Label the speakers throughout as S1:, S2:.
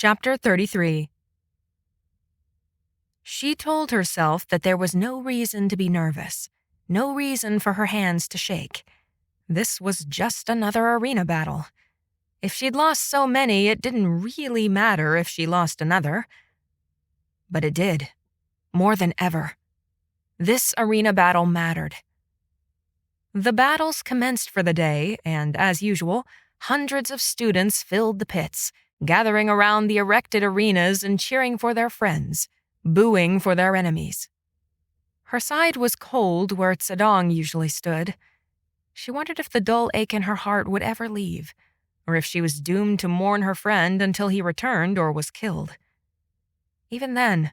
S1: Chapter 33. She told herself that there was no reason to be nervous, no reason for her hands to shake. This was just another arena battle. If she'd lost so many, it didn't really matter if she lost another. But it did, more than ever. This arena battle mattered. The battles commenced for the day, and as usual, hundreds of students filled the pits, gathering around the erected arenas and cheering for their friends, booing for their enemies. Her side was cold where Tsedong usually stood. She wondered if the dull ache in her heart would ever leave, or if she was doomed to mourn her friend until he returned or was killed. Even then,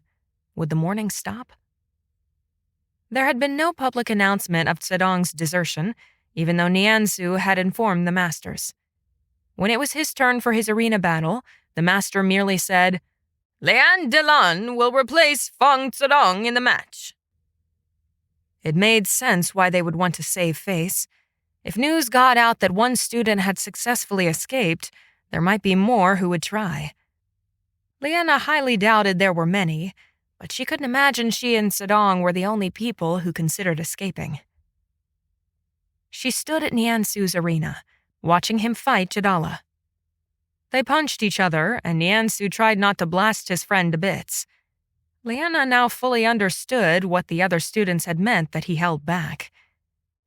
S1: would the mourning stop? There had been no public announcement of Tsedong's desertion, even though Nianzu had informed the masters. When it was his turn for his arena battle, the master merely said, "Lian Delan will replace Feng Tsedong in the match." It made sense why they would want to save face. If news got out that one student had successfully escaped, there might be more who would try. Liena highly doubted there were many, but she couldn't imagine she and Tsedong were the only people who considered escaping. She stood at Nianzu's arena, watching him fight Jadala. They punched each other, and Nianzu tried not to blast his friend to bits. Liena now fully understood what the other students had meant that he held back.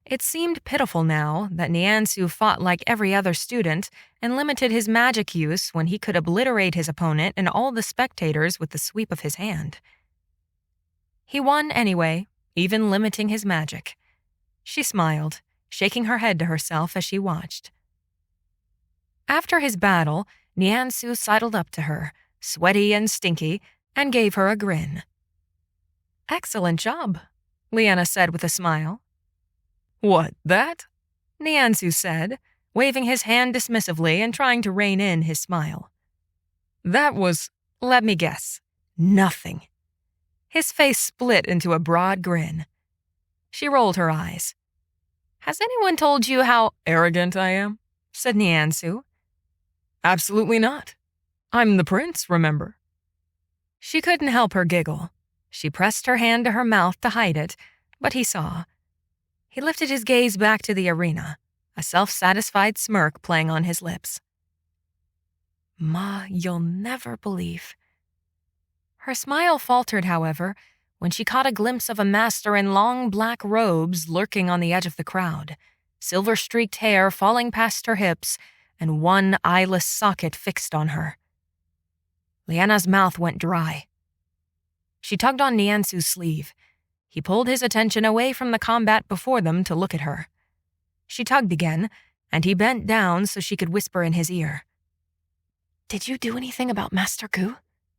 S1: It seemed pitiful now that Nianzu fought like every other student and limited his magic use when he could obliterate his opponent and all the spectators with the sweep of his hand. He won anyway, even limiting his magic. She smiled, shaking her head to herself as she watched. After his battle, Nianzu sidled up to her, sweaty and stinky, and gave her a grin. "Excellent job," Liena said with a smile. "What, that?" Nianzu said, waving his hand dismissively and trying to rein in his smile. "That was, let me guess, nothing." His face split into a broad grin. She rolled her eyes. "Has anyone told you how arrogant I am?" said Nianzu. "Absolutely not. I'm the prince, remember?" She couldn't help her giggle. She pressed her hand to her mouth to hide it, but he saw. He lifted his gaze back to the arena, a self-satisfied smirk playing on his lips. "Ma, you'll never believe." Her smile faltered, however, when she caught a glimpse of a master in long black robes lurking on the edge of the crowd, silver-streaked hair falling past her hips, and one eyeless socket fixed on her. Liena's mouth went dry. She tugged on Nianzu's sleeve. He pulled his attention away from the combat before them to look at her. She tugged again, and he bent down so she could whisper in his ear. "Did you do anything about Master Gu?"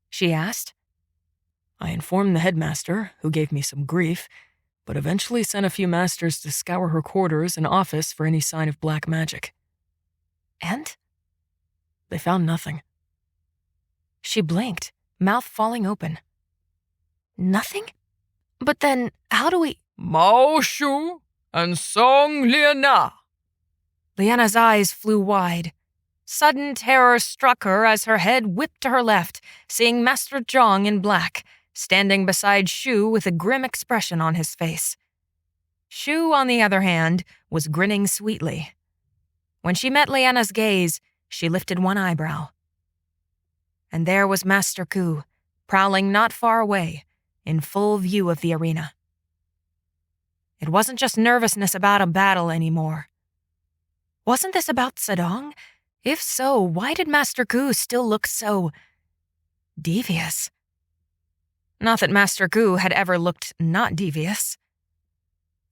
S1: she asked. "I informed the headmaster, who gave me some grief, but eventually sent a few masters to scour her quarters and office for any sign of black magic." "And?" "They found nothing." She blinked, mouth falling open. "Nothing? But then, how do we—" "Mao Shu and Song Liena." Liena's eyes flew wide. Sudden terror struck her as her head whipped to her left, seeing Master Zhang in black, standing beside Shu with a grim expression on his face. Shu, on the other hand, was grinning sweetly. When she met Liena's gaze, she lifted one eyebrow. And there was Master Gu, prowling not far away, in full view of the arena. It wasn't just nervousness about a battle anymore. Wasn't this about Tsedong? If so, why did Master Gu still look so devious? Not that Master Gu had ever looked not devious.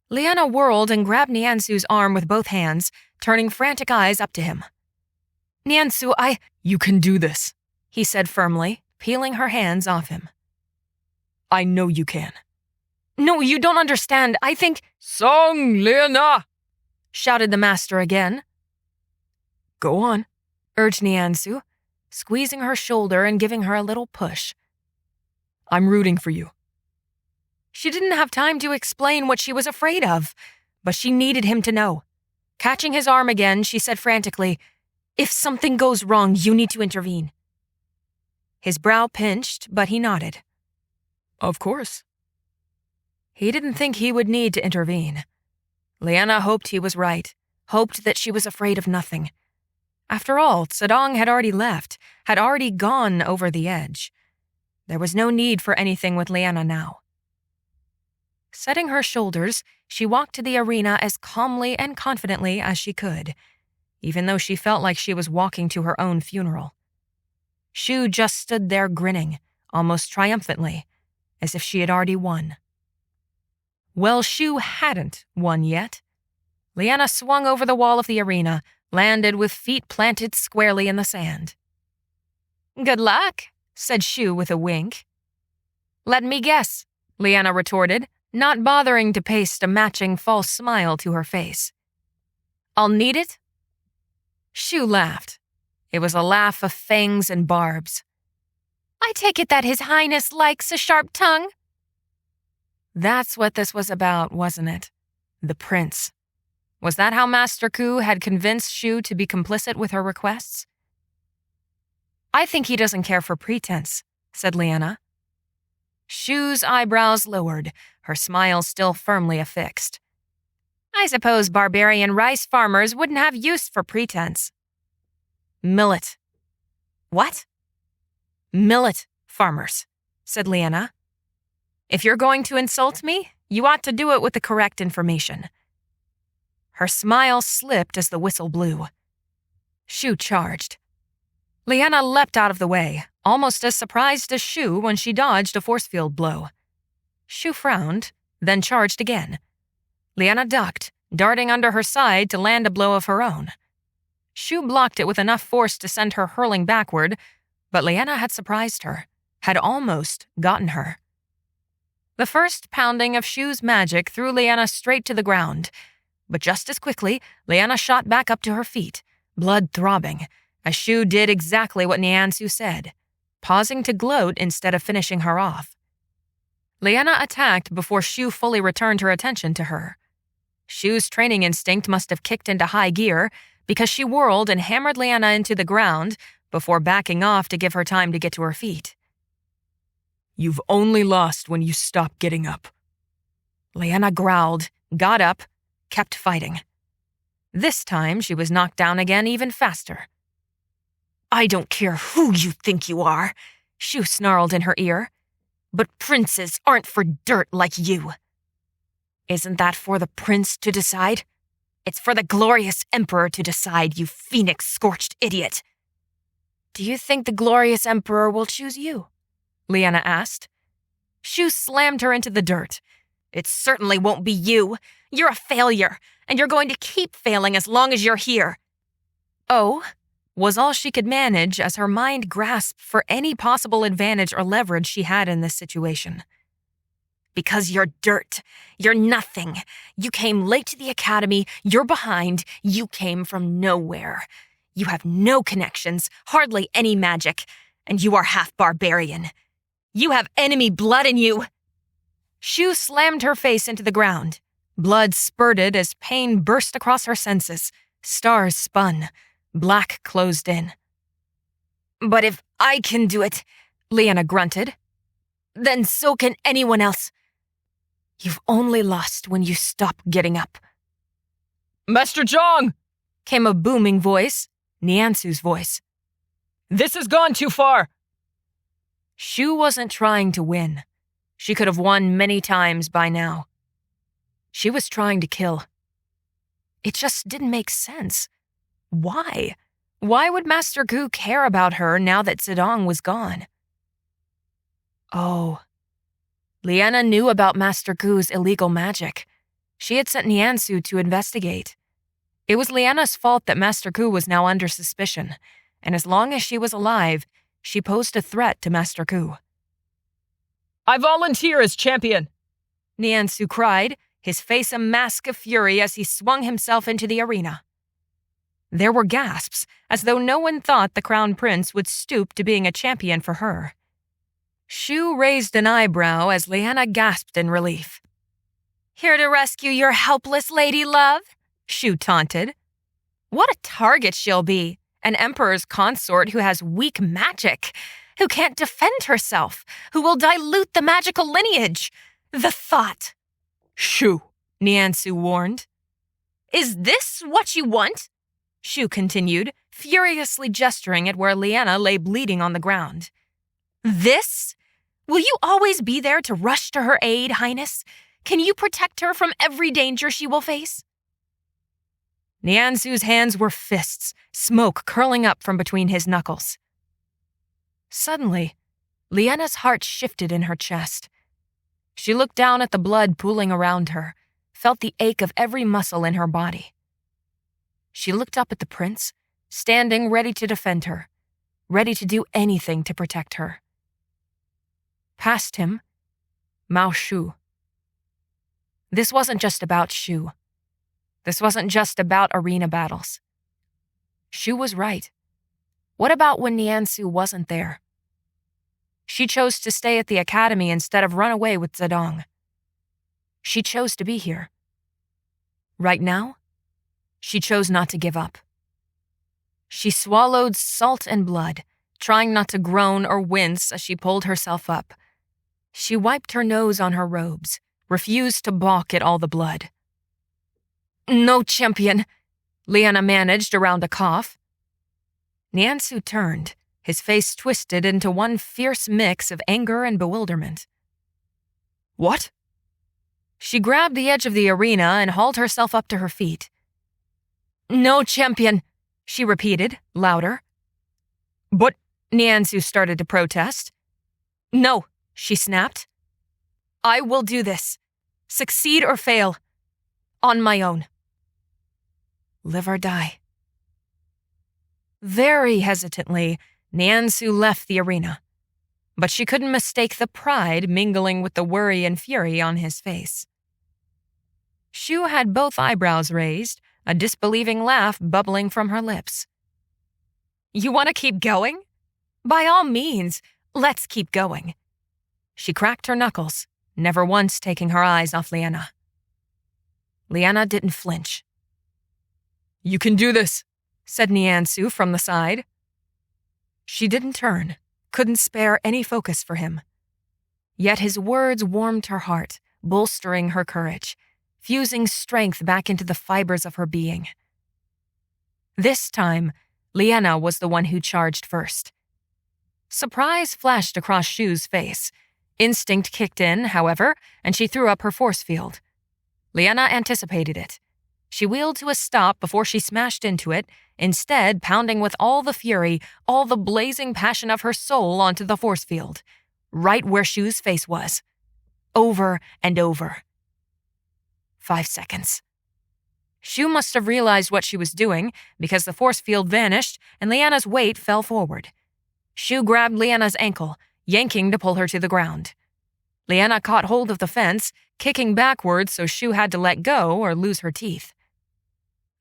S1: Liena whirled and grabbed Nianzu's arm with both hands, turning frantic eyes up to him. "Nianzu, You can do this," he said firmly, peeling her hands off him. "I know you can." "No, you don't understand. I think—" "Song Liena!" shouted the master again. "Go on," urged Nianzu, squeezing her shoulder and giving her a little push. "I'm rooting for you." She didn't have time to explain what she was afraid of, but she needed him to know. Catching his arm again, she said frantically, "If something goes wrong, you need to intervene." His brow pinched, but he nodded.
S2: Of course.
S1: He didn't think he would need to intervene. Liena hoped he was right, hoped that she was afraid of nothing. After all, Zedong had already left, had already gone over the edge. There was no need for anything with Liena now. Setting her shoulders, she walked to the arena as calmly and confidently as she could, even though she felt like she was walking to her own funeral. Shu just stood there grinning, almost triumphantly, as if she had already won. Well, Shu hadn't won yet. Liena swung over the wall of the arena, landed with feet planted squarely in the sand. "Good luck," said Shu with a wink. "Let me guess," Liena retorted, not bothering to paste a matching false smile to her face. "I'll need it?" Shu laughed. It was a laugh of fangs and barbs. "I take it that His Highness likes a sharp tongue?" That's what this was about, wasn't it? The prince. Was that how Master Ku had convinced Shu to be complicit with her requests? "I think he doesn't care for pretense," said Liena. Shu's eyebrows lowered, her smile still firmly affixed. "I suppose barbarian rice farmers wouldn't have use for pretense." "Millet." "What?" "Millet farmers," said Liena. "If you're going to insult me, you ought to do it with the correct information." Her smile slipped as the whistle blew. Shu charged. Liena leapt out of the way, almost as surprised as Shu when she dodged a force field blow. Shu frowned, then charged again. Liena ducked, darting under her side to land a blow of her own. Shu blocked it with enough force to send her hurling backward, but Liena had surprised her, had almost gotten her. The first pounding of Shu's magic threw Liena straight to the ground, but just as quickly, Liena shot back up to her feet, blood throbbing, as Shu did exactly what Nianzu said, pausing to gloat instead of finishing her off. Liena attacked before Shu fully returned her attention to her. Shu's training instinct must have kicked into high gear because she whirled and hammered Liena into the ground before backing off to give her time to get to her feet.
S2: "You've only lost when you stop getting up."
S1: Liena growled, got up, kept fighting. This time she was knocked down again even faster. "I don't care who you think you are," Shu snarled in her ear, "but princes aren't for dirt like you." "Isn't that for the prince to decide? It's for the glorious emperor to decide, you phoenix-scorched idiot." "Do you think the glorious emperor will choose you?" Liena asked. Shu slammed her into the dirt. "It certainly won't be you. You're a failure, and you're going to keep failing as long as you're here." "Oh," was all she could manage as her mind grasped for any possible advantage or leverage she had in this situation. "Because you're dirt. You're nothing. You came late to the academy. You're behind. You came from nowhere. You have no connections, hardly any magic, and you are half barbarian. You have enemy blood in you." Shu slammed her face into the ground. Blood spurted as pain burst across her senses. Stars spun. Black closed in. "But if I can do it," Liena grunted, "then so can anyone else. You've only lost when you stop getting up."
S2: "Master Zhang!"
S1: came a booming voice, Nianzu's voice.
S2: "This has gone too far."
S1: Shu wasn't trying to win. She could have won many times by now. She was trying to kill. It just didn't make sense. Why? Why would Master Ku care about her now that Zedong was gone? Oh. Liena knew about Master Ku's illegal magic. She had sent Nianzu to investigate. It was Liena's fault that Master Ku was now under suspicion, and as long as she was alive, she posed a threat to Master Ku.
S2: "I volunteer as champion,"
S1: Nianzu cried, his face a mask of fury as he swung himself into the arena. There were gasps, as though no one thought the Crown Prince would stoop to being a champion for her. Shu raised an eyebrow as Liena gasped in relief. "Here to rescue your helpless lady love?" Shu taunted. "What a target she'll be, An emperor's consort who has weak magic, who can't defend herself, who will dilute the magical lineage. The thought.
S2: Shu,
S1: Nianzu warned. Is this what you want? Shu continued, furiously gesturing at where Liena lay bleeding on the ground. This? Will you always be there to rush to her aid, Highness? Can you protect her from every danger she will face? Nianzu's hands were fists, smoke curling up from between his knuckles. Suddenly, Liena's heart shifted in her chest. She looked down at the blood pooling around her, felt the ache of every muscle in her body. She looked up at the prince, standing ready to defend her, ready to do anything to protect her. Past him, Mao Shu. This wasn't just about Shu. This wasn't just about arena battles. Shu was right. What about when Nianzu wasn't there? She chose to stay at the academy instead of run away with Zedong. She chose to be here. Right now, she chose not to give up. She swallowed salt and blood, trying not to groan or wince as she pulled herself up. She wiped her nose on her robes, refused to balk at all the blood. No, champion, Liena managed around a cough. Nianzu turned, his face twisted into one fierce mix of anger and bewilderment.
S2: What?
S1: She grabbed the edge of the arena and hauled herself up to her feet. No, champion, she repeated, louder.
S2: But
S1: Nianzu started to protest. No, she snapped. I will do this, succeed or fail, on my own. Live or die. Very hesitantly, Nianzu left the arena, but she couldn't mistake the pride mingling with the worry and fury on his face. Shu had both eyebrows raised, a disbelieving laugh bubbling from her lips. You want to keep going? By all means, let's keep going. She cracked her knuckles, never once taking her eyes off Liena. Liena didn't flinch.
S2: You can do this,
S1: said Nianzu from the side. She didn't turn, couldn't spare any focus for him. Yet his words warmed her heart, bolstering her courage, fusing strength back into the fibers of her being. This time, Liena was the one who charged first. Surprise flashed across Shu's face. Instinct kicked in, however, and she threw up her force field. Liena anticipated it. She wheeled to a stop before she smashed into it, instead pounding with all the fury, all the blazing passion of her soul onto the force field, right where Shu's face was. Over and over. 5 seconds. Shu must have realized what she was doing, because the force field vanished and Liena's weight fell forward. Shu grabbed Liena's ankle, yanking to pull her to the ground. Liena caught hold of the fence, kicking backwards so Shu had to let go or lose her teeth.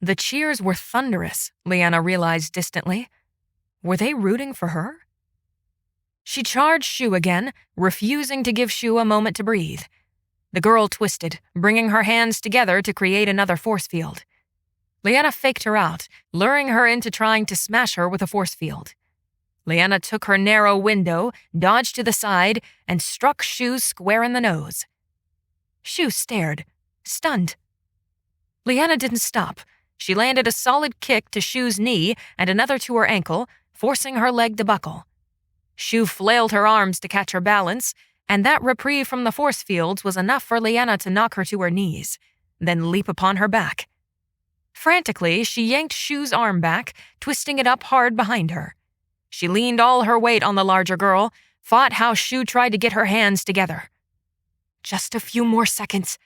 S1: The cheers were thunderous, Liena realized distantly. Were they rooting for her? She charged Shu again, refusing to give Shu a moment to breathe. The girl twisted, bringing her hands together to create another force field. Liena faked her out, luring her into trying to smash her with a force field. Liena took her narrow window, dodged to the side, and struck Shu square in the nose. Shu stared, stunned. Liena didn't stop. She landed a solid kick to Shu's knee and another to her ankle, forcing her leg to buckle. Shu flailed her arms to catch her balance, and that reprieve from the force fields was enough for Liena to knock her to her knees, then leap upon her back. Frantically, she yanked Shu's arm back, twisting it up hard behind her. She leaned all her weight on the larger girl, fought how Shu tried to get her hands together. Just a few more seconds.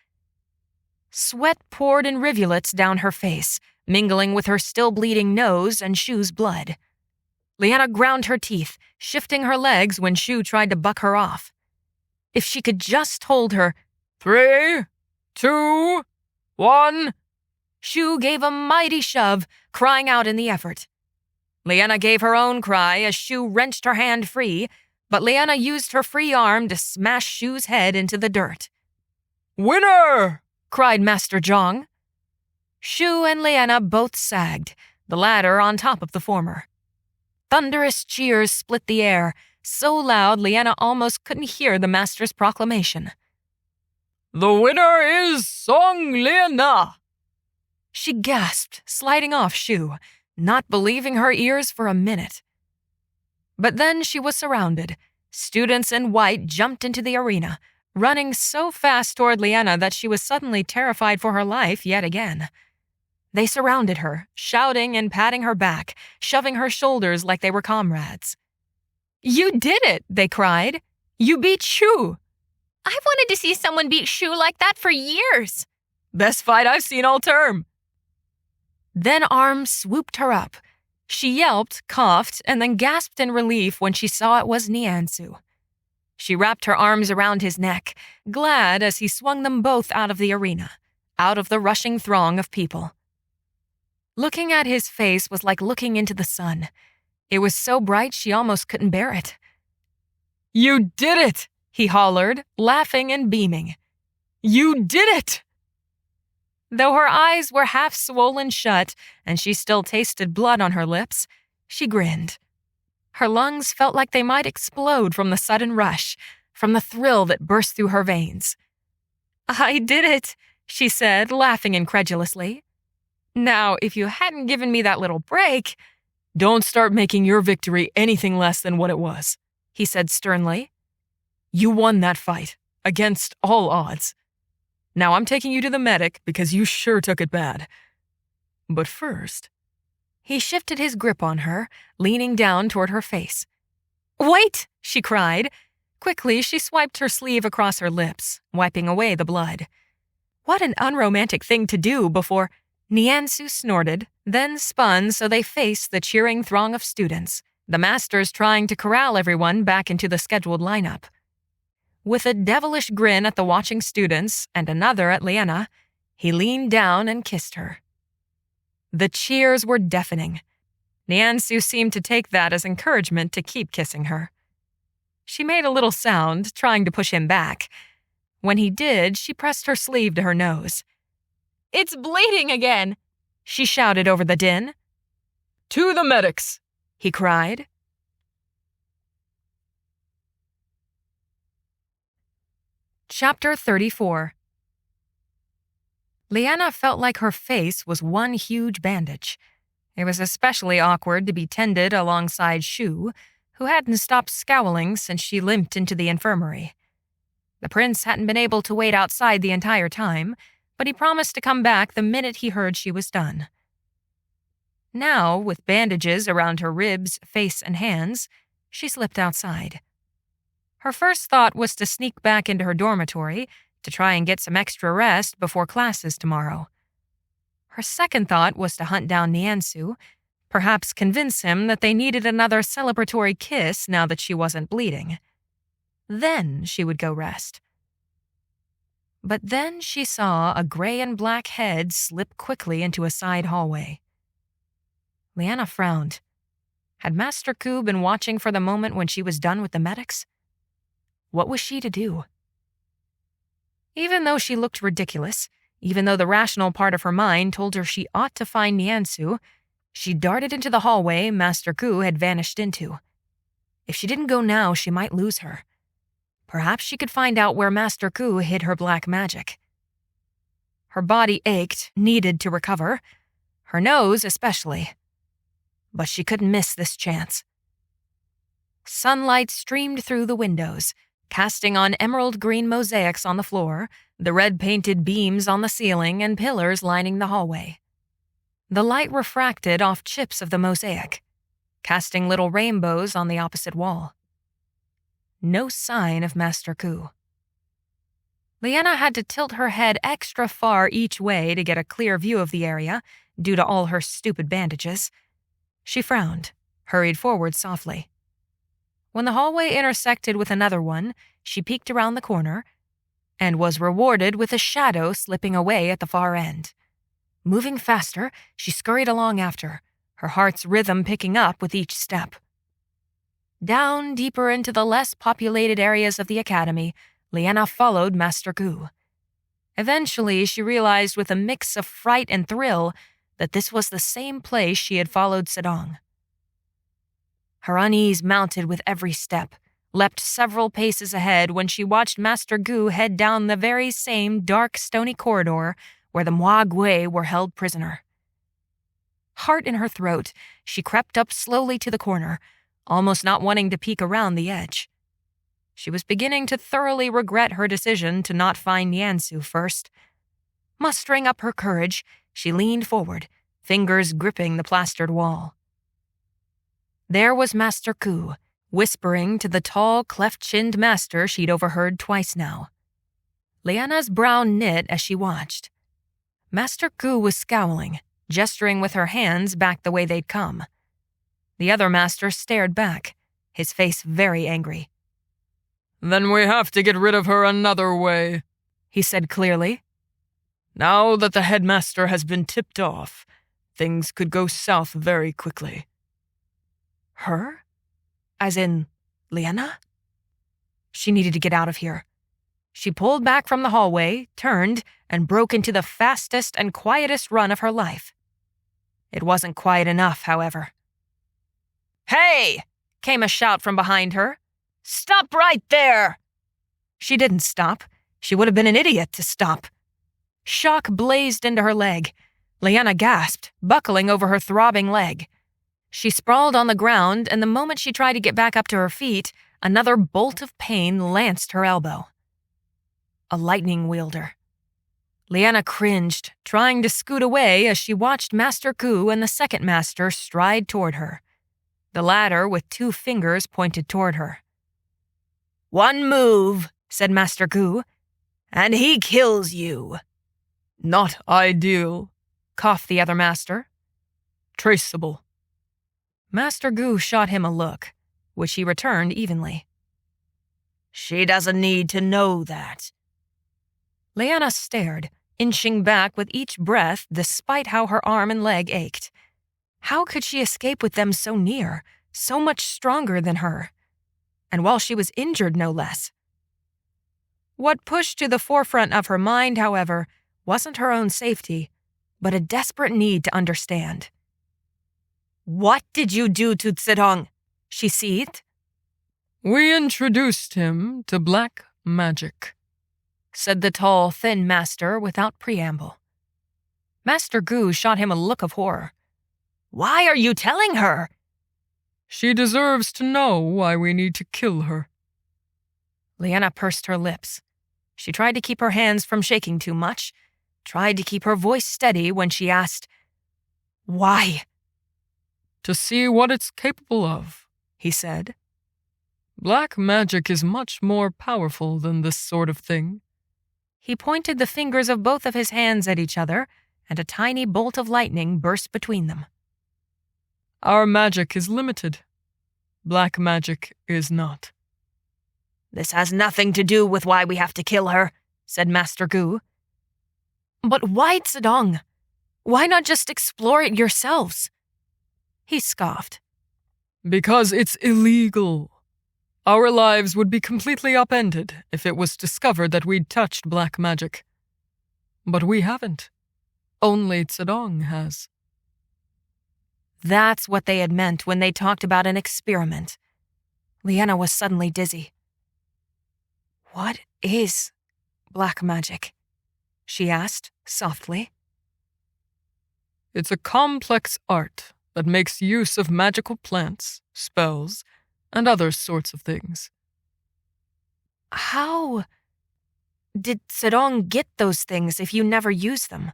S1: Sweat poured in rivulets down her face, mingling with her still bleeding nose and Shu's blood. Liena ground her teeth, shifting her legs when Shu tried to buck her off. If she could just hold her.
S2: 3, 2, 1.
S1: Shu gave a mighty shove, crying out in the effort. Liena gave her own cry as Shu wrenched her hand free, but Liena used her free arm to smash Shu's head into the dirt.
S2: Winner!
S1: Cried Master Zhang. Shu and Liena both sagged, the latter on top of the former. Thunderous cheers split the air, so loud Liena almost couldn't hear the master's proclamation.
S2: "The winner is Song Liena!"
S1: She gasped, sliding off Shu, not believing her ears for a minute. But then she was surrounded. Students in white jumped into the arena, running so fast toward Liena that she was suddenly terrified for her life yet again. They surrounded her, shouting and patting her back, shoving her shoulders like they were comrades. "You did it!" they cried. "You beat Shu!"
S3: "I've wanted to see someone beat Shu like that for years."
S2: "Best fight I've seen all term."
S1: Then arms swooped her up. She yelped, coughed, and then gasped in relief when she saw it was Nianzu. She wrapped her arms around his neck, glad as he swung them both out of the arena, out of the rushing throng of people. Looking at his face was like looking into the sun. It was so bright she almost couldn't bear it.
S2: "You did it!"
S1: he hollered, laughing and beaming.
S2: "You did it!"
S1: Though her eyes were half swollen shut and she still tasted blood on her lips, she grinned. Her lungs felt like they might explode from the sudden rush, from the thrill that burst through her veins. "I did it," she said, laughing incredulously. "Now, if you hadn't given me that little break—"
S2: "Don't start making your victory anything less than what it was,"
S1: he said sternly.
S2: "You won that fight, against all odds. Now I'm taking you to the medic because you sure took it bad. But first..."
S1: He shifted his grip on her, leaning down toward her face. "Wait!" she cried. Quickly, she swiped her sleeve across her lips, wiping away the blood. What an unromantic thing to do before... Nianzu snorted, then spun so they faced the cheering throng of students, the masters trying to corral everyone back into the scheduled lineup. With a devilish grin at the watching students and another at Liena, he leaned down and kissed her. The cheers were deafening. Nianzu seemed to take that as encouragement to keep kissing her. She made a little sound, trying to push him back. When he did, she pressed her sleeve to her nose.
S3: "It's bleeding again!"
S1: she shouted over the din.
S2: "To the medics!"
S1: he cried. Chapter 34. Liena felt like her face was one huge bandage. It was especially awkward to be tended alongside Shu, who hadn't stopped scowling since she limped into the infirmary. The prince hadn't been able to wait outside the entire time, but he promised to come back the minute he heard she was done. Now, with bandages around her ribs, face, and hands, she slipped outside. Her first thought was to sneak back into her dormitory to try and get some extra rest before classes tomorrow. Her second thought was to hunt down Nianzu, perhaps convince him that they needed another celebratory kiss now that she wasn't bleeding. Then she would go rest. But then she saw a gray and black head slip quickly into a side hallway. Liena frowned. Had Master Ku been watching for the moment when she was done with the medics? What was she to do? Even though she looked ridiculous, even though the rational part of her mind told her she ought to find Nianzu, she darted into the hallway Master Ku had vanished into. If she didn't go now, she might lose her. Perhaps she could find out where Master Ku hid her black magic. Her body ached, needed to recover. Her nose especially. But she couldn't miss this chance. Sunlight streamed through the windows, casting on emerald green mosaics on the floor, the red-painted beams on the ceiling, and pillars lining the hallway. The light refracted off chips of the mosaic, casting little rainbows on the opposite wall. No sign of Master Ku. Liena had to tilt her head extra far each way to get a clear view of the area, due to all her stupid bandages. She frowned, hurried forward softly. When the hallway intersected with another one, she peeked around the corner and was rewarded with a shadow slipping away at the far end. Moving faster, she scurried along after, her heart's rhythm picking up with each step. Down deeper into the less populated areas of the academy, Liena followed Master Ku. Eventually, she realized with a mix of fright and thrill that this was the same place she had followed Sedong. Her unease mounted with every step, leapt several paces ahead when she watched Master Gu head down the very same dark, stony corridor where the Moi Gui were held prisoner. Heart in her throat, she crept up slowly to the corner, almost not wanting to peek around the edge. She was beginning to thoroughly regret her decision to not find Nianzu first. Mustering up her courage, she leaned forward, fingers gripping the plastered wall. There was Master Gu, whispering to the tall, cleft-chinned master she'd overheard twice now. Liena's brow knit as she watched. Master Gu was scowling, gesturing with her hands back the way they'd come. The other master stared back, his face very angry.
S2: "Then we have to get rid of her another way," he said clearly. "Now that the headmaster has been tipped off, things could go south very quickly."
S1: Her? As in, Liena? She needed to get out of here. She pulled back from the hallway, turned, and broke into the fastest and quietest run of her life. It wasn't quiet enough, however. "Hey!" came a shout from behind her. "Stop right there!" She didn't stop. She would have been an idiot to stop. Shock blazed into her leg. Liena gasped, buckling over her throbbing leg. She sprawled on the ground, and the moment she tried to get back up to her feet, another bolt of pain lanced her elbow. A lightning wielder. Liena cringed, trying to scoot away as she watched Master Gu and the second master stride toward her, the latter with 2 fingers pointed toward her. "One move," said Master Gu, "and he kills you."
S2: "Not ideal,"
S1: coughed the other master.
S2: "Traceable."
S1: Master Gu shot him a look, which he returned evenly.
S3: She doesn't need to know that.
S1: Liena stared, inching back with each breath despite how her arm and leg ached. How could she escape with them so near, so much stronger than her? And while she was injured, no less. What pushed to the forefront of her mind, however, wasn't her own safety, but a desperate need to understand. "What did you do to Zedong?" she seethed.
S2: "We introduced him to black magic,"
S1: said the tall, thin master without preamble. Master Gu shot him a look of horror. "Why are you telling her?"
S2: "She deserves to know why we need to kill her."
S1: Liena pursed her lips. She tried to keep her hands from shaking too much, tried to keep her voice steady when she asked, "Why?"
S2: "To see what it's capable of," he said. "Black magic is much more powerful than this sort of thing."
S1: He pointed the fingers of both of his hands at each other, and a tiny bolt of lightning burst between them.
S2: "Our magic is limited. Black magic is not."
S3: "This has nothing to do with why we have to kill her," said Master Gu.
S1: "But why Zedong? Why not just explore it yourselves?" He scoffed.
S2: "Because it's illegal. Our lives would be completely upended if it was discovered that we'd touched black magic. But we haven't. Only Zedong has."
S1: That's what they had meant when they talked about an experiment. Liena was suddenly dizzy. "What is black magic?" she asked softly.
S2: "It's a complex art that makes use of magical plants, spells, and other sorts of things."
S1: "How did Zedong get those things if you never use them?"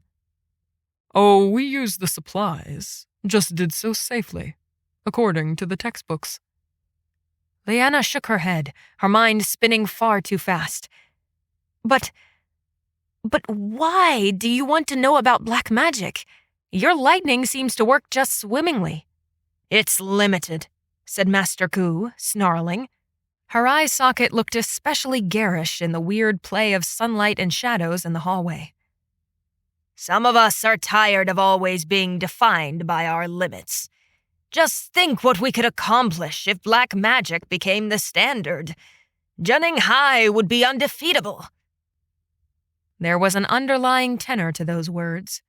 S2: "Oh, we used the supplies, just did so safely, according to the textbooks."
S1: Liena shook her head, her mind spinning far too fast. But why do you want to know about black magic? Your lightning seems to work just swimmingly."
S3: "It's limited,"
S1: said Master Gu, snarling. Her eye socket looked especially garish in the weird play of sunlight and shadows in the hallway.
S3: "Some of us are tired of always being defined by our limits. Just think what we could accomplish if black magic became the standard. Jennings High would be undefeatable."
S1: There was an underlying tenor to those words.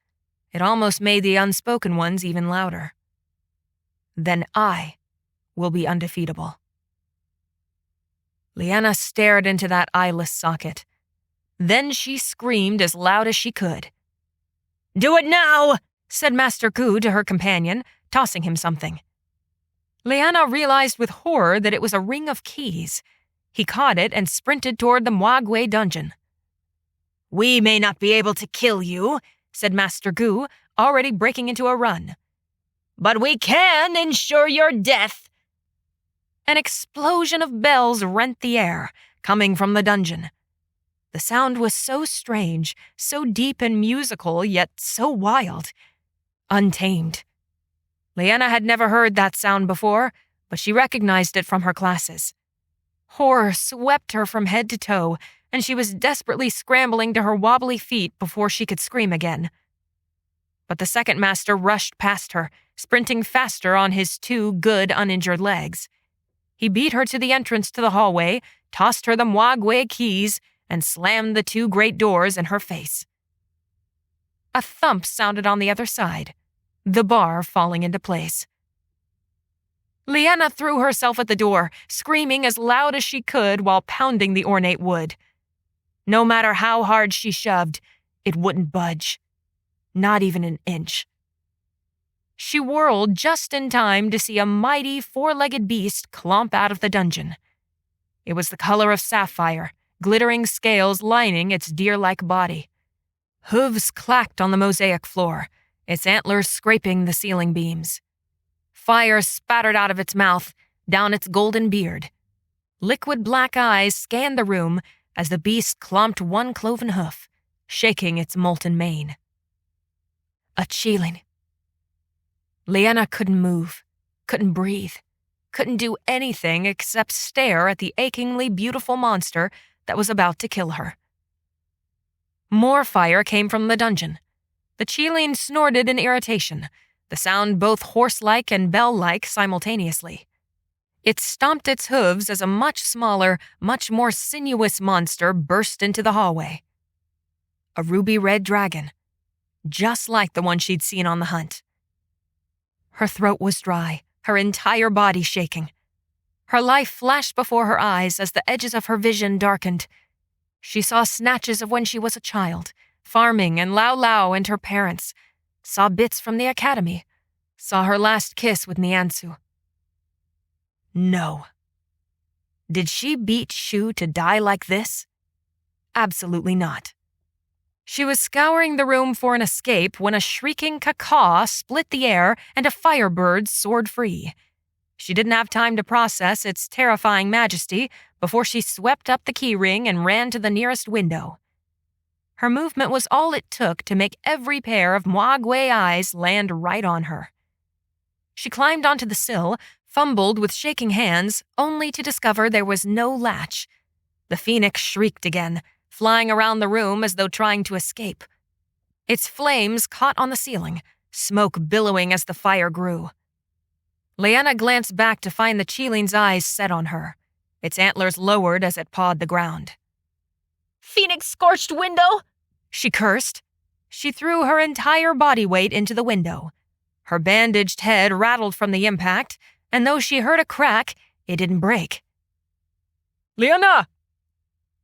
S1: It almost made the unspoken ones even louder. Then I will be undefeatable. Liena stared into that eyeless socket. Then she screamed as loud as she could.
S3: "Do it now!"
S1: said Master Gu to her companion, tossing him something. Liena realized with horror that it was a ring of keys. He caught it and sprinted toward the Mwagwe dungeon.
S3: "We may not be able to kill you," said Master Gu, already breaking into a run. "But we can ensure your death."
S1: An explosion of bells rent the air, coming from the dungeon. The sound was so strange, so deep and musical, yet so wild. Untamed. Liena had never heard that sound before, but she recognized it from her classes. Horror swept her from head to toe, and she was desperately scrambling to her wobbly feet before she could scream again. But the second master rushed past her, sprinting faster on his 2 good uninjured legs. He beat her to the entrance to the hallway, tossed her the Mwagwe keys, and slammed the 2 great doors in her face. A thump sounded on the other side, the bar falling into place. Liena threw herself at the door, screaming as loud as she could while pounding the ornate wood. No matter how hard she shoved, it wouldn't budge. Not even an inch. She whirled just in time to see a mighty 4-legged beast clomp out of the dungeon. It was the color of sapphire, glittering scales lining its deer-like body. Hooves clacked on the mosaic floor, its antlers scraping the ceiling beams. Fire spattered out of its mouth, down its golden beard. Liquid black eyes scanned the room as the beast clomped 1 cloven hoof, shaking its molten mane. A Qilin. Liena couldn't move, couldn't breathe, couldn't do anything except stare at the achingly beautiful monster that was about to kill her. More fire came from the dungeon. The Qilin snorted in irritation, the sound both horse-like and bell-like simultaneously. It stomped its hooves as a much smaller, much more sinuous monster burst into the hallway. A ruby-red dragon, just like the one she'd seen on the hunt. Her throat was dry, her entire body shaking. Her life flashed before her eyes as the edges of her vision darkened. She saw snatches of when she was a child, farming and Lao Lao and her parents, saw bits from the academy, saw her last kiss with Nianzu. No. Did she beat Shu to die like this? Absolutely not. She was scouring the room for an escape when a shrieking cacaw split the air and a firebird soared free. She didn't have time to process its terrifying majesty before she swept up the keyring and ran to the nearest window. Her movement was all it took to make every pair of Mwagwe eyes land right on her. She climbed onto the sill, fumbled with shaking hands, only to discover there was no latch. The phoenix shrieked again, flying around the room as though trying to escape. Its flames caught on the ceiling, smoke billowing as the fire grew. Liena glanced back to find the Qilin's eyes set on her, its antlers lowered as it pawed the ground.
S3: "Phoenix-scorched window!"
S1: she cursed. She threw her entire body weight into the window. Her bandaged head rattled from the impact, and though she heard a crack, it didn't break.
S2: Liena!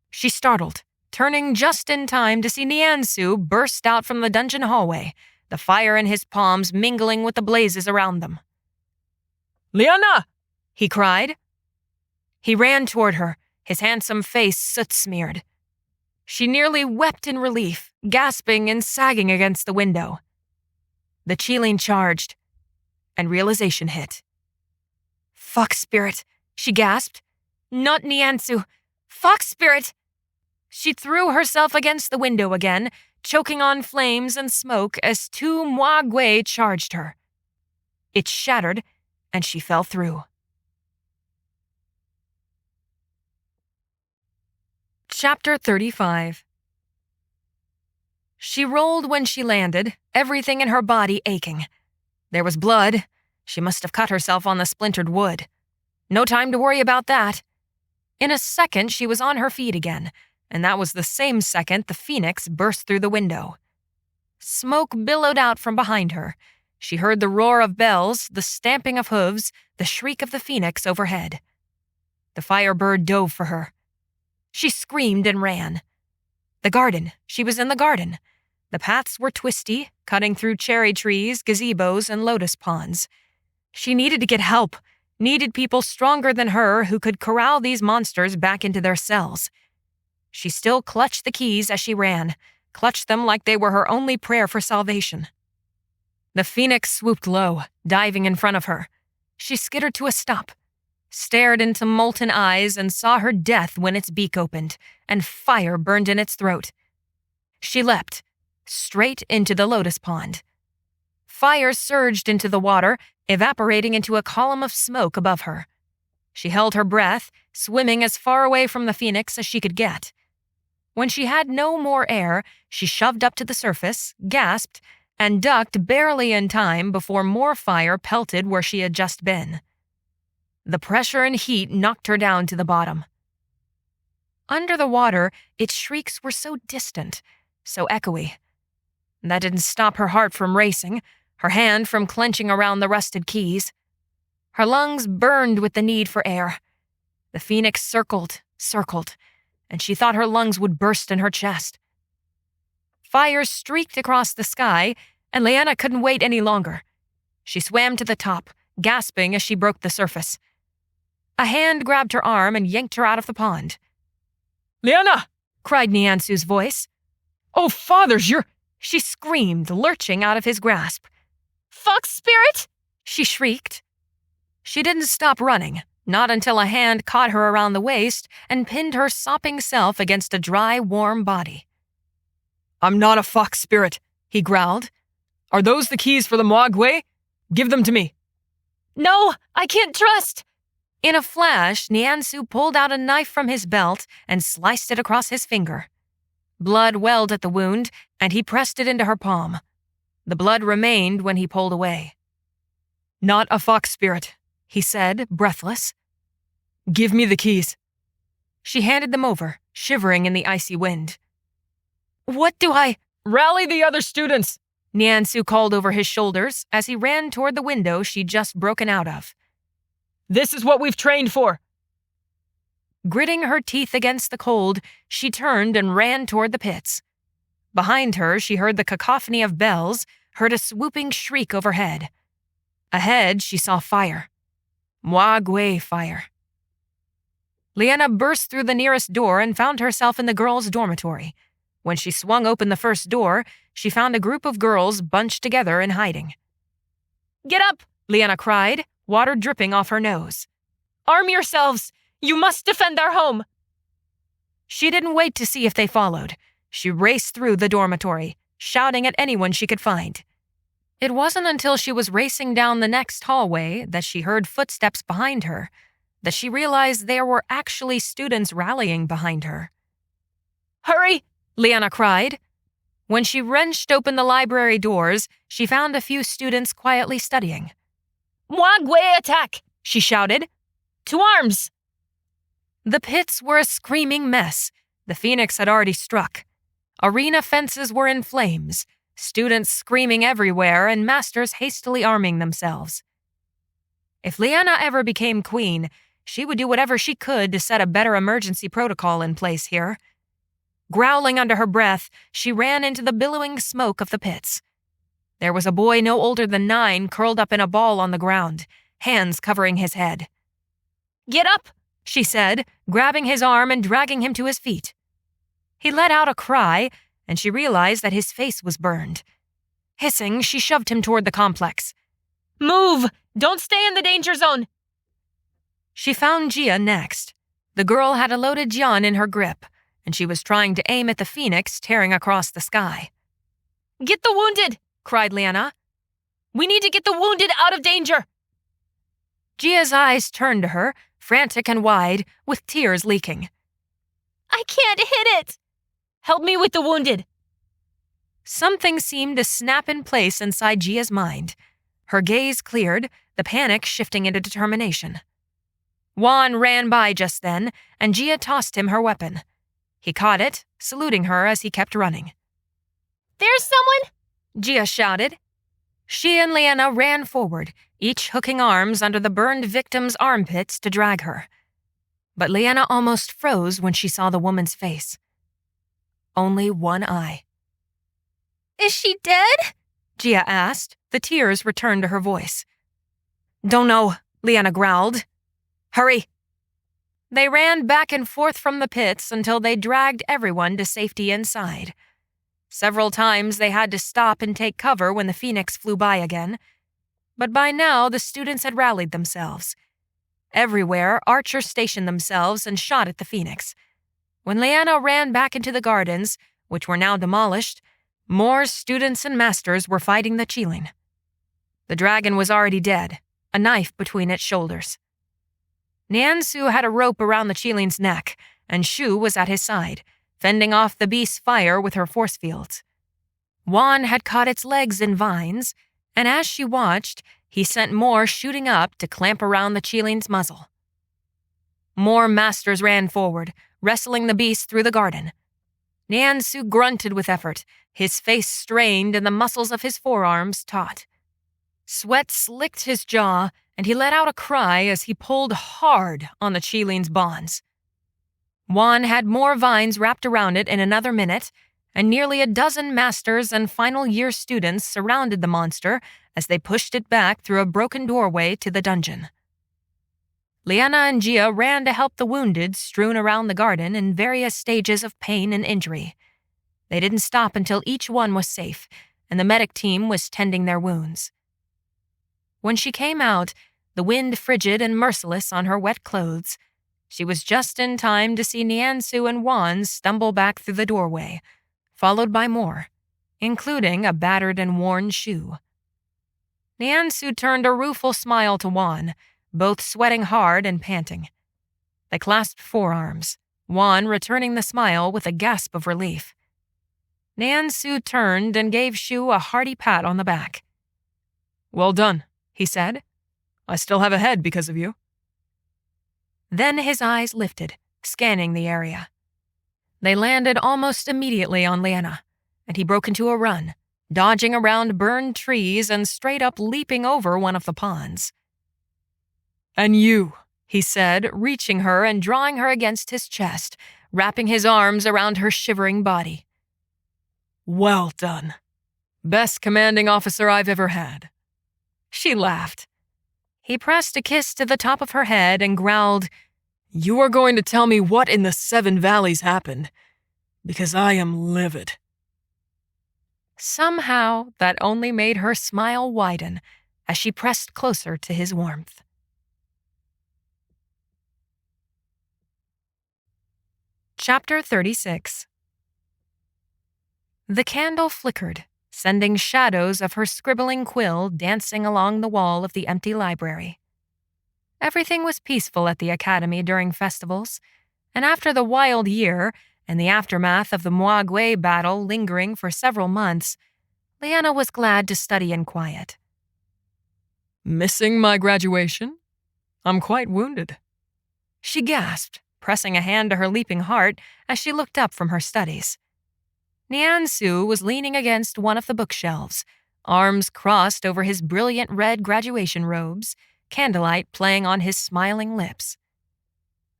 S1: She startled, turning just in time to see Nianzu burst out from the dungeon hallway, the fire in his palms mingling with the blazes around them.
S2: Liena!
S1: He cried. He ran toward her, his handsome face soot-smeared. She nearly wept in relief, gasping and sagging against the window. The Qilin charged, and realization hit. "Fuck spirit," she gasped. "Not Nianzu. Fuck spirit!" She threw herself against the window again, choking on flames and smoke as 2 Mwagwe charged her. It shattered, and she fell through. Chapter 35. She rolled when she landed, everything in her body aching. There was blood. She must have cut herself on the splintered wood. No time to worry about that. In a second, she was on her feet again, and that was the same second the phoenix burst through the window. Smoke billowed out from behind her. She heard the roar of bells, the stamping of hooves, the shriek of the phoenix overhead. The firebird dove for her. She screamed and ran. The garden. She was in the garden. The paths were twisty, cutting through cherry trees, gazebos, and lotus ponds. She needed to get help, needed people stronger than her who could corral these monsters back into their cells. She still clutched the keys as she ran, clutched them like they were her only prayer for salvation. The phoenix swooped low, diving in front of her. She skittered to a stop, stared into molten eyes, and saw her death when its beak opened, and fire burned in its throat. She leapt, straight into the lotus pond. Fire surged into the water, evaporating into a column of smoke above her. She held her breath, swimming as far away from the phoenix as she could get. When she had no more air, she shoved up to the surface, gasped, and ducked barely in time before more fire pelted where she had just been. The pressure and heat knocked her down to the bottom. Under the water, its shrieks were so distant, so echoey. That didn't stop her heart from racing, her hand from clenching around the rusted keys. Her lungs burned with the need for air. The phoenix circled, and she thought her lungs would burst in her chest. Fire streaked across the sky, and Liena couldn't wait any longer. She swam to the top, gasping as she broke the surface. A hand grabbed her arm and yanked her out of the pond.
S2: Liena!
S1: Cried Nianzu's voice.
S2: Oh, fathers, you're...
S1: She screamed, lurching out of his grasp.
S3: Fox spirit!
S1: She shrieked. She didn't stop running, not until a hand caught her around the waist and pinned her sopping self against a dry, warm body.
S2: I'm not a fox spirit, he growled. Are those the keys for the Mogwai? Give them to me.
S3: No, I can't trust.
S1: In a flash, Nianzu pulled out a knife from his belt and sliced it across his finger. Blood welled at the wound, and he pressed it into her palm. The blood remained when he pulled away.
S2: Not a fox spirit,
S1: he said, breathless.
S2: Give me the keys.
S1: She handed them over, shivering in the icy wind. What do I...
S2: Rally the other students,
S1: Nianzu called over his shoulders as he ran toward the window she'd just broken out of.
S2: This is what we've trained for.
S1: Gritting her teeth against the cold, she turned and ran toward the pits. Behind her, she heard the cacophony of bells, heard a swooping shriek overhead. Ahead, she saw fire. Mogwai fire. Liena burst through the nearest door and found herself in the girls' dormitory. When she swung open the first door, she found a group of girls bunched together and hiding.
S3: Get up,
S1: Liena cried, water dripping off her nose.
S3: Arm yourselves! You must defend our home!
S1: She didn't wait to see if they followed. She raced through the dormitory, shouting at anyone she could find. It wasn't until she was racing down the next hallway that she heard footsteps behind her, that she realized there were actually students rallying behind her.
S3: Hurry!
S1: Liena cried. When she wrenched open the library doors, she found a few students quietly studying.
S3: Mogwai attack!
S1: She shouted.
S3: To arms!
S1: The pits were a screaming mess. The phoenix had already struck. Arena fences were in flames, students screaming everywhere and masters hastily arming themselves. If Liena ever became queen, she would do whatever she could to set a better emergency protocol in place here. Growling under her breath, she ran into the billowing smoke of the pits. There was a boy no older than 9 curled up in a ball on the ground, hands covering his head.
S3: Get up!
S1: She said, grabbing his arm and dragging him to his feet. He let out a cry, and she realized that his face was burned. Hissing, she shoved him toward the complex.
S3: Move! Don't stay in the danger zone!
S1: She found Gia next. The girl had a loaded jian in her grip, and she was trying to aim at the phoenix tearing across the sky.
S3: Get the wounded! Cried Liena. We need to get the wounded out of danger!
S1: Gia's eyes turned to her, frantic and wide, with tears leaking.
S3: I can't hit it! Help me with the wounded!
S1: Something seemed to snap in place inside Gia's mind. Her gaze cleared, the panic shifting into determination. Juan ran by just then, and Gia tossed him her weapon. He caught it, saluting her as he kept running.
S3: There's someone!
S1: Gia shouted. She and Liena ran forward, each hooking arms under the burned victim's armpits to drag her. But Liena almost froze when she saw the woman's face. Only one eye.
S3: Is she dead?
S1: Gia asked. The tears returned to her voice. Don't know, Liena growled. Hurry. They ran back and forth from the pits until they dragged everyone to safety inside. Several times they had to stop and take cover when the phoenix flew by again. But by now the students had rallied themselves. Everywhere, archers stationed themselves and shot at the phoenix. When Liena ran back into the gardens, which were now demolished, more students and masters were fighting the Qilin. The dragon was already dead, a knife between its shoulders. Nianzu had a rope around the Qilin's neck, and Shu was at his side, fending off the beast's fire with her force fields. Wan had caught its legs in vines, and as she watched, he sent more shooting up to clamp around the Qilin's muzzle. More masters ran forward, wrestling the beast through the garden. Nianzu grunted with effort, his face strained and the muscles of his forearms taut. Sweat slicked his jaw, and he let out a cry as he pulled hard on the Qilin's bonds. Wan had more vines wrapped around it in another minute, and nearly a dozen masters and final-year students surrounded the monster as they pushed it back through a broken doorway to the dungeon. Liena and Gia ran to help the wounded strewn around the garden in various stages of pain and injury. They didn't stop until each one was safe, and the medic team was tending their wounds. When she came out, the wind frigid and merciless on her wet clothes, she was just in time to see Nianzu and Wan stumble back through the doorway, followed by more, including a battered and worn shoe. Nianzu turned a rueful smile to Wan, both sweating hard and panting. They clasped forearms, Wan returning the smile with a gasp of relief. Nianzu turned and gave Shu a hearty pat on the back.
S2: Well done,
S1: he said.
S2: I still have a head because of you.
S1: Then his eyes lifted, scanning the area. They landed almost immediately on Liena, and he broke into a run, dodging around burned trees and straight up leaping over one of the ponds.
S2: And you,
S1: he said, reaching her and drawing her against his chest, wrapping his arms around her shivering body.
S2: Well done. Best commanding officer I've ever had.
S1: She laughed. He pressed a kiss to the top of her head and growled,
S2: You are going to tell me what in the 7 valleys happened, because I am livid.
S1: Somehow, that only made her smile widen as she pressed closer to his warmth. Chapter 36. The candle flickered, sending shadows of her scribbling quill dancing along the wall of the empty library. Everything was peaceful at the academy during festivals, and after the wild year and the aftermath of the Muagway battle lingering for several months, Liena was glad to study in quiet.
S2: Missing my graduation? I'm quite wounded.
S1: She gasped, pressing a hand to her leaping heart as she looked up from her studies. Nianzu was leaning against one of the bookshelves, arms crossed over his brilliant red graduation robes, candlelight playing on his smiling lips.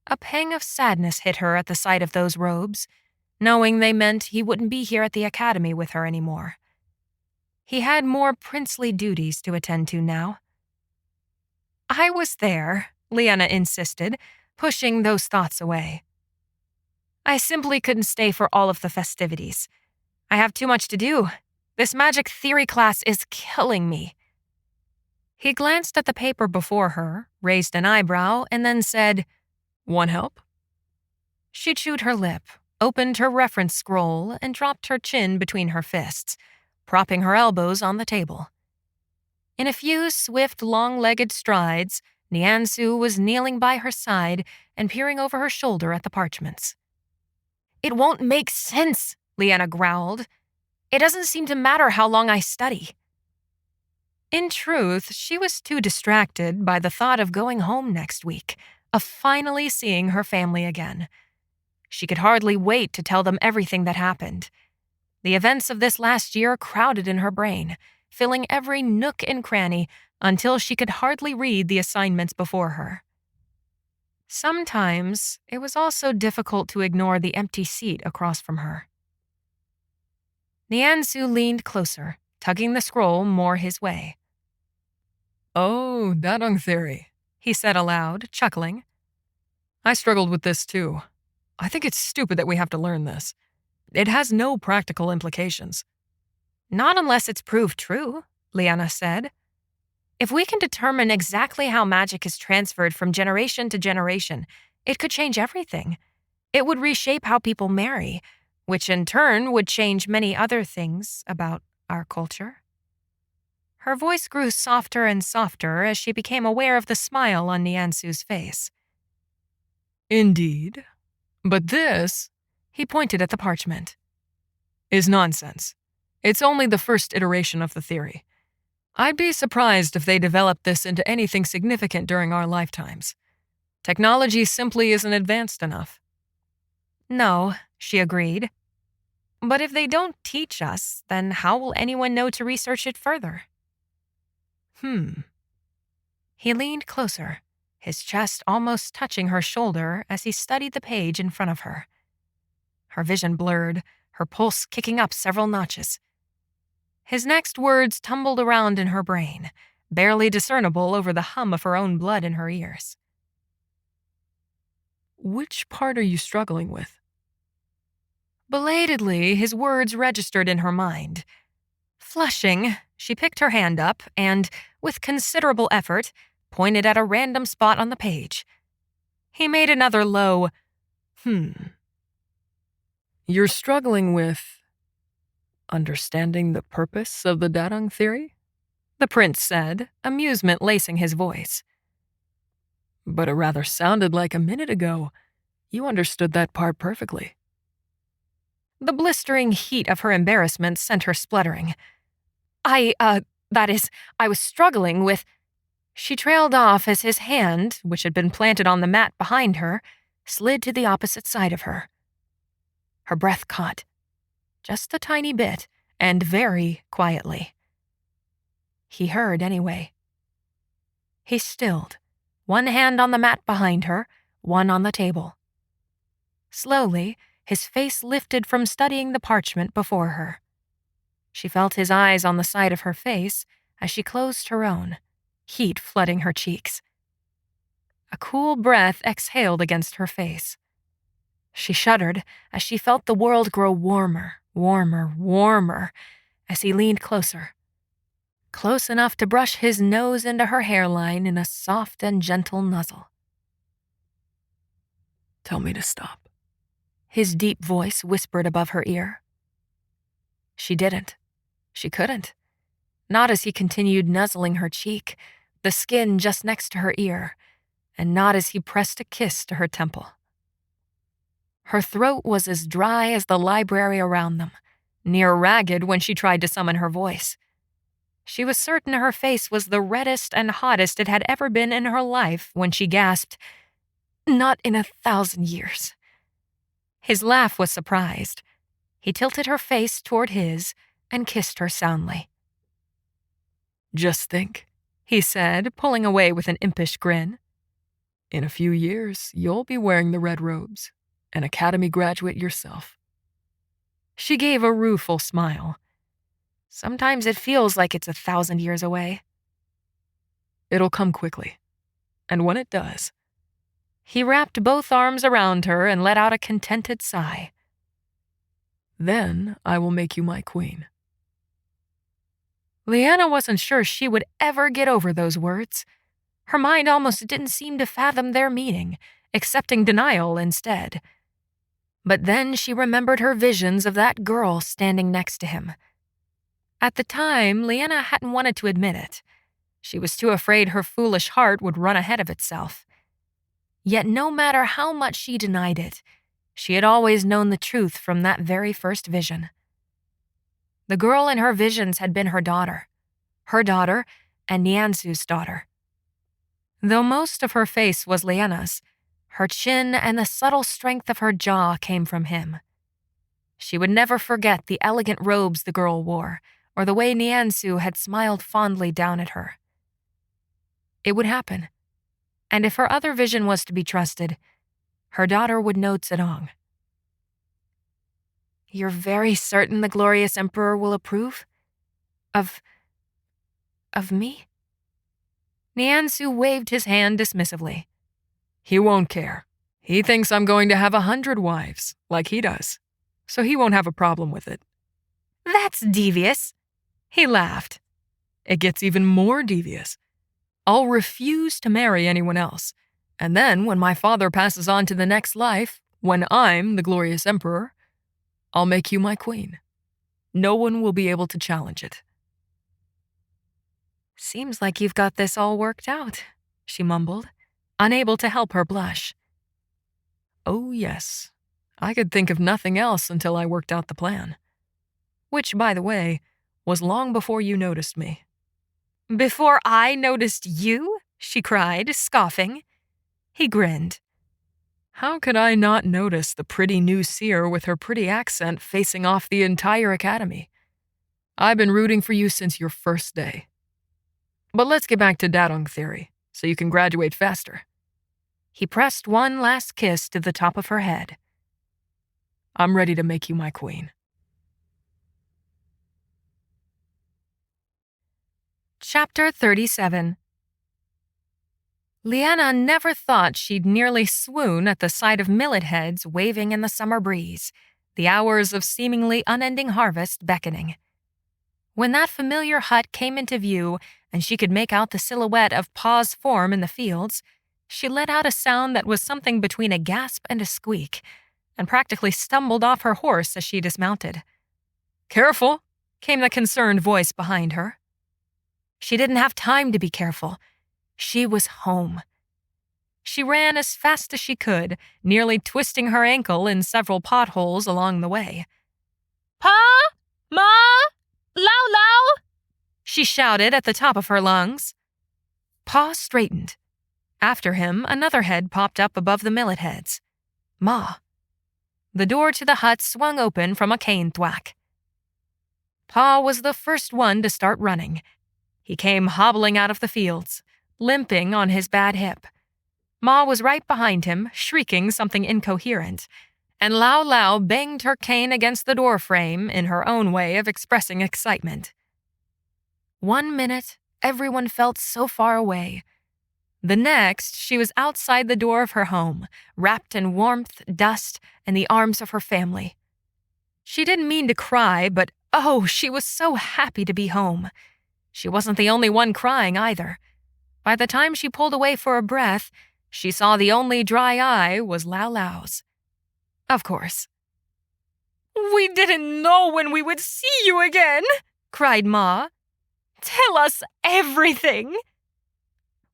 S1: A pang of sadness hit her at the sight of those robes, knowing they meant he wouldn't be here at the academy with her anymore. He had more princely duties to attend to now. I was there, Liena insisted, pushing those thoughts away. I simply couldn't stay for all of the festivities. I have too much to do. This magic theory class is killing me. He glanced at the paper before her, raised an eyebrow, and then said,
S2: Want help?
S1: She chewed her lip, opened her reference scroll, and dropped her chin between her fists, propping her elbows on the table. In a few swift, long-legged strides, Nianzu was kneeling by her side and peering over her shoulder at the parchments. It won't make sense, Liena growled. It doesn't seem to matter how long I study. In truth, she was too distracted by the thought of going home next week, of finally seeing her family again. She could hardly wait to tell them everything that happened. The events of this last year crowded in her brain, filling every nook and cranny until she could hardly read the assignments before her. Sometimes it was also difficult to ignore the empty seat across from her. Nianzu leaned closer, tugging the scroll more his way.
S2: Oh, Dadong theory,
S1: He said aloud, chuckling.
S2: I struggled with this too. I think it's stupid that we have to learn this. It has no practical implications.
S1: Not unless it's proved true, Liena said. If we can determine exactly how magic is transferred from generation to generation, it could change everything. It would reshape how people marry, which in turn would change many other things about our culture. Her voice grew softer and softer as she became aware of the smile on Nianzu's face.
S2: Indeed. But this,
S1: He pointed at the parchment,
S2: is nonsense. It's only the first iteration of the theory. I'd be surprised if they developed this into anything significant during our lifetimes. Technology simply isn't advanced enough.
S1: No, she agreed. But if they don't teach us, then how will anyone know to research it further? He leaned closer, his chest almost touching her shoulder as he studied the page in front of her. Her vision blurred, her pulse kicking up several notches. His next words tumbled around in her brain, barely discernible over the hum of her own blood in her ears.
S2: Which part are you struggling with?
S1: Belatedly, his words registered in her mind. Flushing, she picked her hand up and, with considerable effort, pointed at a random spot on the page. He made another low,
S2: You're struggling with understanding the purpose of the Dadong theory?
S1: The prince said, amusement lacing his voice.
S2: But it rather sounded like a minute ago you understood that part perfectly.
S1: The blistering heat of her embarrassment sent her spluttering. I was struggling with... She trailed off as his hand, which had been planted on the mat behind her, slid to the opposite side of her. Her breath caught. Just a tiny bit, and very quietly. He heard anyway. He stilled, one hand on the mat behind her, one on the table. Slowly, his face lifted from studying the parchment before her. She felt his eyes on the side of her face as she closed her own, heat flooding her cheeks. A cool breath exhaled against her face. She shuddered as she felt the world grow warmer, warmer, as he leaned closer. Close enough to brush his nose into her hairline in a soft and gentle nuzzle.
S2: Tell me to stop.
S1: His deep voice whispered above her ear. She didn't. She couldn't. Not as he continued nuzzling her cheek, the skin just next to her ear, and not as he pressed a kiss to her temple. Her throat was as dry as the library around them, near ragged when she tried to summon her voice. She was certain her face was the reddest and hottest it had ever been in her life when she gasped, "Not in 1,000 years." His laugh was surprised. He tilted her face toward his and kissed her soundly.
S2: Just think,
S1: he said, pulling away with an impish grin.
S2: In a few years, you'll be wearing the red robes, an academy graduate yourself.
S1: She gave a rueful smile. Sometimes it feels like it's 1,000 years away.
S2: It'll come quickly. And when it does...
S1: He wrapped both arms around her and let out a contented sigh.
S2: Then I will make you my queen.
S1: Liena wasn't sure she would ever get over those words. Her mind almost didn't seem to fathom their meaning, accepting denial instead. But then she remembered her visions of that girl standing next to him. At the time, Liena hadn't wanted to admit it. She was too afraid her foolish heart would run ahead of itself. Yet no matter how much she denied it, she had always known the truth from that very first vision. The girl in her visions had been her daughter, and Nianzu's daughter. Though most of her face was Liena's, her chin and the subtle strength of her jaw came from him. She would never forget the elegant robes the girl wore, or the way Nianzu had smiled fondly down at her. It would happen, and if her other vision was to be trusted, her daughter would know Zedong. "You're very certain the glorious emperor will approve? Of me?" Nianzu waved his hand dismissively.
S2: He won't care. He thinks I'm going to have 100 wives, like he does. So he won't have a problem with it.
S1: "That's devious." He laughed.
S2: It gets even more devious. I'll refuse to marry anyone else. And then when my father passes on to the next life, when I'm the glorious emperor, I'll make you my queen. No one will be able to challenge it.
S1: "Seems like you've got this all worked out," she mumbled, unable to help her blush.
S2: Oh, yes. I could think of nothing else until I worked out the plan. Which, by the way, was long before you noticed me.
S1: "Before I noticed you?" she cried, scoffing. He grinned.
S2: How could I not notice the pretty new seer with her pretty accent facing off the entire academy? I've been rooting for you since your first day. But let's get back to Dadong theory, so you can graduate faster.
S1: He pressed one last kiss to the top of her head.
S2: I'm ready to make you my queen.
S1: Chapter 37. Liena never thought she'd nearly swoon at the sight of millet heads waving in the summer breeze, the hours of seemingly unending harvest beckoning. When that familiar hut came into view and she could make out the silhouette of Pa's form in the fields, she let out a sound that was something between a gasp and a squeak, and practically stumbled off her horse as she dismounted.
S2: "Careful,"
S1: came the concerned voice behind her. She didn't have time to be careful. She was home. She ran as fast as she could, nearly twisting her ankle in several potholes along the way.
S3: "Pa? Ma? Lao Lao?"
S1: she shouted at the top of her lungs. Pa straightened. After him, another head popped up above the millet heads. Ma. The door to the hut swung open from a cane thwack. Pa was the first one to start running. He came hobbling out of the fields, limping on his bad hip. Ma was right behind him, shrieking something incoherent, and Lao Lao banged her cane against the door frame in her own way of expressing excitement. 1 minute, everyone felt so far away. The next, she was outside the door of her home, wrapped in warmth, dust, and the arms of her family. She didn't mean to cry, but oh, she was so happy to be home. She wasn't the only one crying either. By the time she pulled away for a breath, she saw the only dry eye was Lao Lao's. Of course.
S3: "We didn't know when we would see you again,"
S1: cried Ma.
S3: "Tell us everything."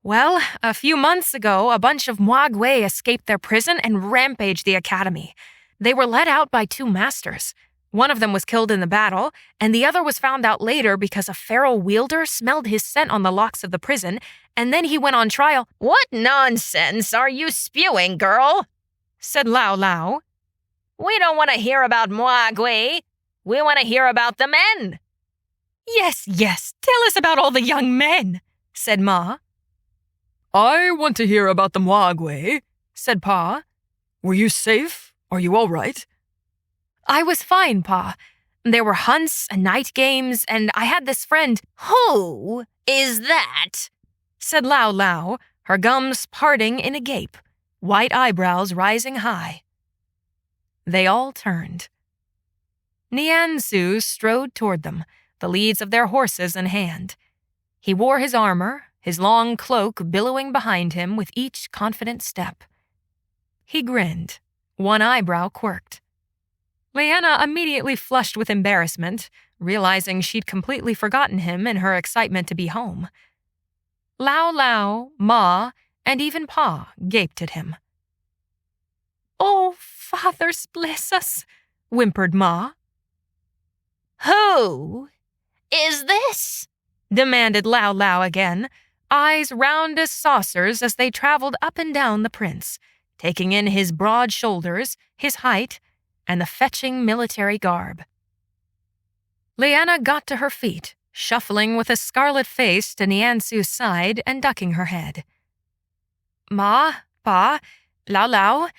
S1: Well, a few months ago, a bunch of Muagwei escaped their prison and rampaged the academy. They were led out by 2 masters. One of them was killed in the battle, and the other was found out later because a feral wielder smelled his scent on the locks of the prison, and then he went on trial.
S3: "What nonsense are you spewing, girl?"
S1: said Lao Lao.
S3: "We don't want to hear about Muagwei. We want to hear about the men."
S1: Yes, tell us about all the young men," said Ma.
S2: I want to hear about the Muagwei,
S1: said Pa.
S2: Were you safe? Are you all right?
S1: I was fine, Pa. There were hunts and night games, and I had this friend.
S3: "Who is that?"
S1: said Lao Lao, her gums parting in a gape, white eyebrows rising high. They all turned. Nianzu strode toward them, the leads of their horses in hand. He wore his armor, his long cloak billowing behind him with each confident step. He grinned, one eyebrow quirked. Liena immediately flushed with embarrassment, realizing she'd completely forgotten him in her excitement to be home. Lao Lao, Ma, and even Pa gaped at him.
S3: "Oh, fathers bless us," whimpered Ma. "Who is this?"
S1: demanded Lao Lao again, eyes round as saucers as they traveled up and down the prince, taking in his broad shoulders, his height, and the fetching military garb. Liena got to her feet, shuffling with a scarlet face to Nianzu's side and ducking her head. Ma, Pa, Lao Lao,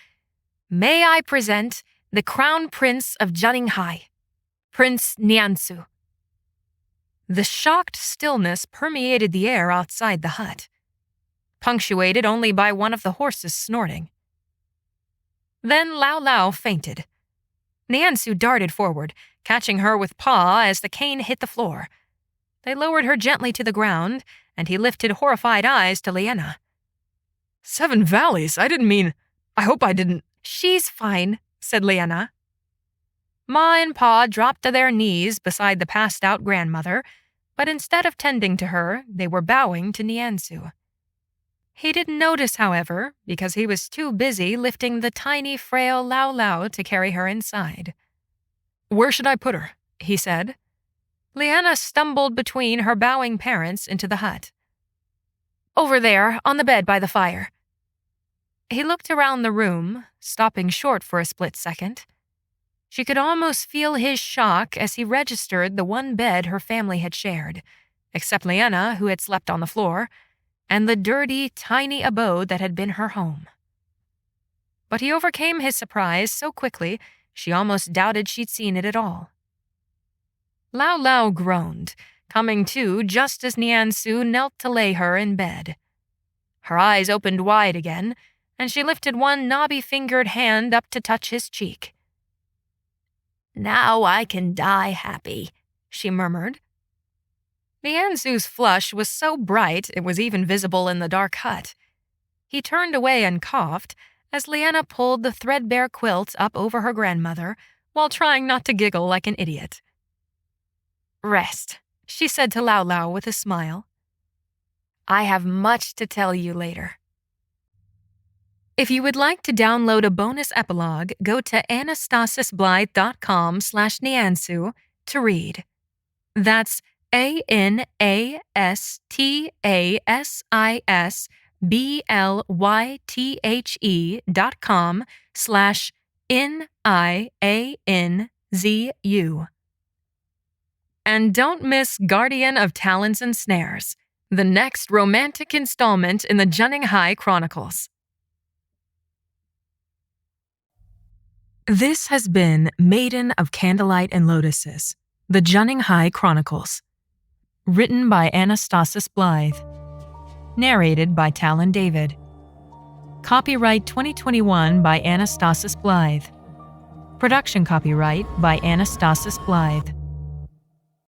S1: may I present the Crown Prince of Zhenninghai, Prince Nianzu. The shocked stillness permeated the air outside the hut, punctuated only by one of the horses snorting. Then Lao Lao fainted. Nianzu darted forward, catching her with paw as the cane hit the floor. They lowered her gently to the ground, and he lifted horrified eyes to Liena.
S2: 7 valleys? I hope I didn't.
S1: She's fine, said Liena. Ma and Pa dropped to their knees beside the passed-out grandmother, but instead of tending to her, they were bowing to Nianzu. He didn't notice, however, because he was too busy lifting the tiny, frail Lao Lao to carry her inside.
S2: Where should I put her?
S1: He said. Liena stumbled between her bowing parents into the hut. Over there, on the bed by the fire. He looked around the room, stopping short for a split second. She could almost feel his shock as he registered the one bed her family had shared, except Liena, who had slept on the floor, and the dirty, tiny abode that had been her home. But he overcame his surprise so quickly, she almost doubted she'd seen it at all. Lao Lao groaned, coming to just as Nianzu knelt to lay her in bed. Her eyes opened wide again, and she lifted one knobby-fingered hand up to touch his cheek. "Now I can die happy," she murmured. Nianzu's flush was so bright it was even visible in the dark hut. He turned away and coughed as Liena pulled the threadbare quilt up over her grandmother while trying not to giggle like an idiot. "Rest," she said to Lao Lao with a smile. "I have much to tell you later." If you would like to download a bonus epilogue, go to anastasisblythe.com/Nianzu to read. That's ANASTASBLYTHE.com/NIANZU. And don't miss Guardian of Talons and Snares, the next romantic installment in the Zhenninghai Chronicles. This has been Maiden of Candlelight and Lotuses, the Zhenninghai Chronicles. Written by Anastasis Blythe. Narrated by Talon David. Copyright 2021 by Anastasis Blythe. Production copyright by Anastasis Blythe.